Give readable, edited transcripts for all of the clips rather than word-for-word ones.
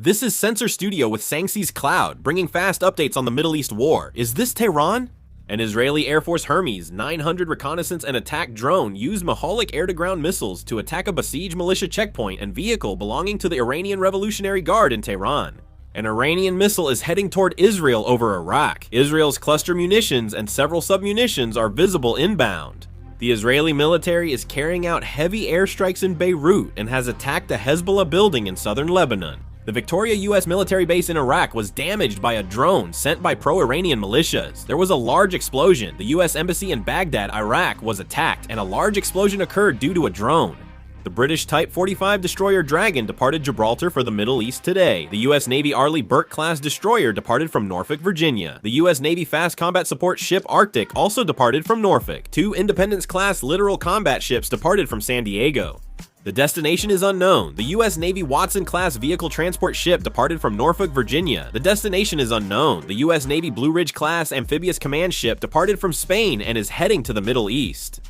This is Sensor Studio with Sangsi's Cloud, bringing fast updates on the Middle East war. Is this Tehran? An Israeli Air Force Hermes 900 reconnaissance and attack drone used Mahalik air-to-ground missiles to attack a besieged militia checkpoint and vehicle belonging to the Iranian Revolutionary Guard in Tehran. An Iranian missile is heading toward Israel over Iraq. Israel's cluster munitions and several submunitions are visible inbound. The Israeli military is carrying out heavy airstrikes in Beirut and has attacked a Hezbollah building in southern Lebanon. The Victoria U.S. military base in Iraq was damaged by a drone sent by pro-Iranian militias. There was a large explosion. The U.S. embassy in Baghdad, Iraq was attacked, and a large explosion occurred due to a drone. The British Type 45 destroyer Dragon departed Gibraltar for the Middle East today. The U.S. Navy Arleigh Burke-class destroyer departed from Norfolk, Virginia. The U.S. Navy Fast Combat Support Ship Arctic also departed from Norfolk. 2 Independence-class littoral combat ships departed from San Diego. The destination is unknown. The U.S. Navy Watson-class vehicle transport ship departed from Norfolk, Virginia. The destination is unknown. The U.S. Navy Blue Ridge-class amphibious command ship departed from Spain and is heading to the Middle East.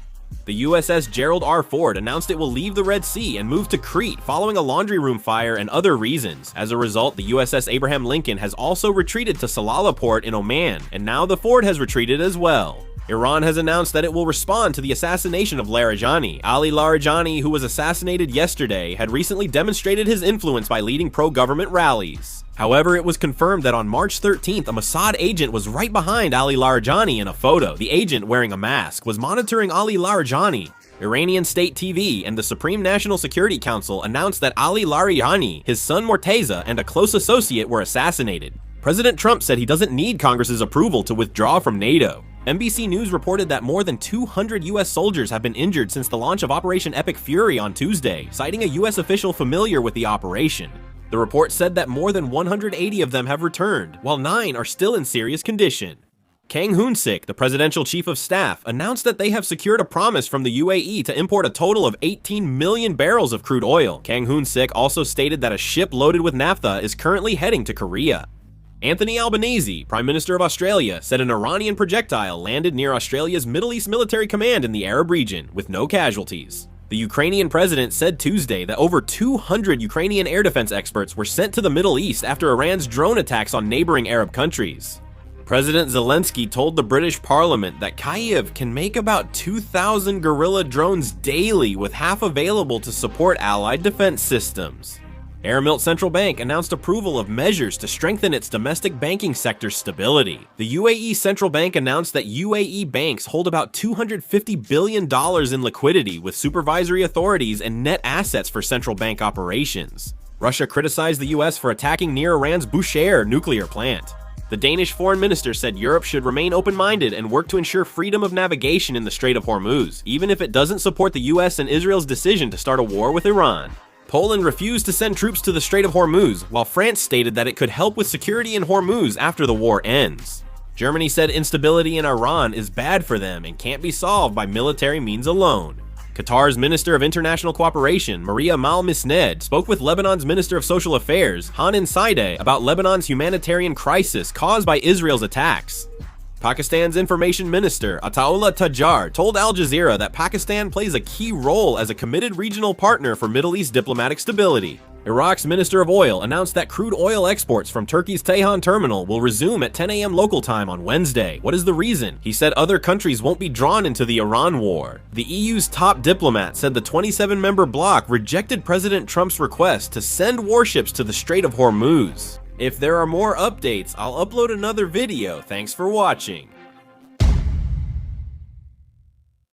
The USS Gerald R. Ford announced it will leave the Red Sea and move to Crete following a laundry room fire and other reasons. As a result, the USS Abraham Lincoln has also retreated to Salalah Port in Oman, and now the Ford has retreated as well. Iran has announced that it will respond to the assassination of Larijani. Ali Larijani, who was assassinated yesterday, had recently demonstrated his influence by leading pro-government rallies. However, it was confirmed that on March 13th, a Mossad agent was right behind Ali Larijani in a photo. The agent, wearing a mask, was monitoring Ali Larijani. Iranian state TV and the Supreme National Security Council announced that Ali Larijani, his son Morteza, and a close associate were assassinated. President Trump said he doesn't need Congress's approval to withdraw from NATO. NBC News reported that more than 200 U.S. soldiers have been injured since the launch of Operation Epic Fury on Tuesday, citing a U.S. official familiar with the operation. The report said that more than 180 of them have returned, while 9 are still in serious condition. Kang Hoon-sik, the presidential chief of staff, announced that they have secured a promise from the UAE to import a total of 18 million barrels of crude oil. Kang Hoon-sik also stated that a ship loaded with naphtha is currently heading to Korea. Anthony Albanese, Prime Minister of Australia, said an Iranian projectile landed near Australia's Middle East Military Command in the Arab region, with no casualties. The Ukrainian president said Tuesday that over 200 Ukrainian air defense experts were sent to the Middle East after Iran's drone attacks on neighboring Arab countries. President Zelensky told the British Parliament that Kyiv can make about 2,000 guerrilla drones daily, with half available to support allied defense systems. Airmilt Central Bank announced approval of measures to strengthen its domestic banking sector's stability. The UAE Central Bank announced that UAE banks hold about $250 billion in liquidity, with supervisory authorities and net assets for central bank operations. Russia criticized the US for attacking near Iran's Bushehr nuclear plant. The Danish foreign minister said Europe should remain open-minded and work to ensure freedom of navigation in the Strait of Hormuz, even if it doesn't support the US and Israel's decision to start a war with Iran. Poland refused to send troops to the Strait of Hormuz, while France stated that it could help with security in Hormuz after the war ends. Germany said instability in Iran is bad for them and can't be solved by military means alone. Qatar's Minister of International Cooperation, Maria Mal-Misned, spoke with Lebanon's Minister of Social Affairs, Hanan Saideh, about Lebanon's humanitarian crisis caused by Israel's attacks. Pakistan's Information Minister, Ataullah Tajjar, told Al Jazeera that Pakistan plays a key role as a committed regional partner for Middle East diplomatic stability. Iraq's Minister of Oil announced that crude oil exports from Turkey's Ceyhan terminal will resume at 10 a.m. local time on Wednesday. What is the reason? He said other countries won't be drawn into the Iran war. The EU's top diplomat said the 27-member bloc rejected President Trump's request to send warships to the Strait of Hormuz. If there are more updates, I'll upload another video. Thanks for watching.